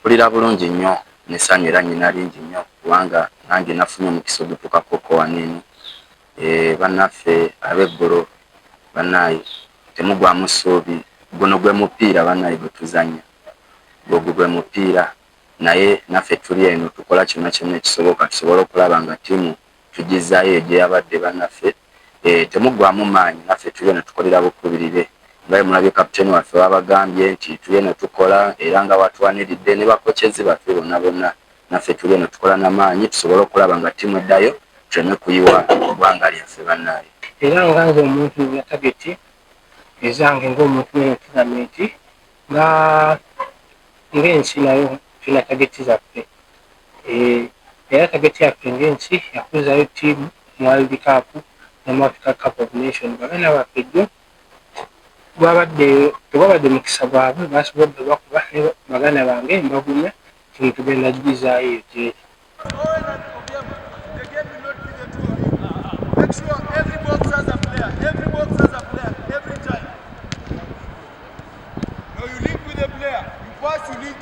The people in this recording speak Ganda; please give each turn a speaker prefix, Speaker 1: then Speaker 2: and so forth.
Speaker 1: mpulira bulungi nnyo nessanyu era nnyina lingi nnyo kubanga nange nafunye omukisa ogutukakoko waneeni. Bannaffe ab'eggulo bannaayi temugwamu ssuubi, guno gwe mupiira bannaayi gwe tuzannya, ogwo gwe mupiira, naye naffe tuli eno tukola kyonna kyonna ekisoboka tusobole okulaba nga ttiimu tugizaayo egyo yabadde bannaffe. Temugwamu maanyi, naffe tuli eno tukolera bukubirire nga mulabye kapiteeni waffe babagambye nti tuli eno tukola era nga watwaniridde ne bakochezi baffe bonna bonna, naffe tuli eno tukola n'amaanyi tusobole okulaba nga ttiimu eddayo tuleme kuyiwa eggwanga lyaffe bannaayi.
Speaker 2: Era nga nze omuntu ya tageti ezange ng'omuntu n'entugamenti ng'ensi nayo tulina tageti zaffe. Era tageti yaffe ng'ensi yakuzayo ttiimu mu World Cup ne mu Africa Cup of Nations. Baganda baffe jjo tewabadde mukisa gwabwe, basobodde bakuba ne baganda bange mbagumya kino tugenda gizaayo eyo gyeri.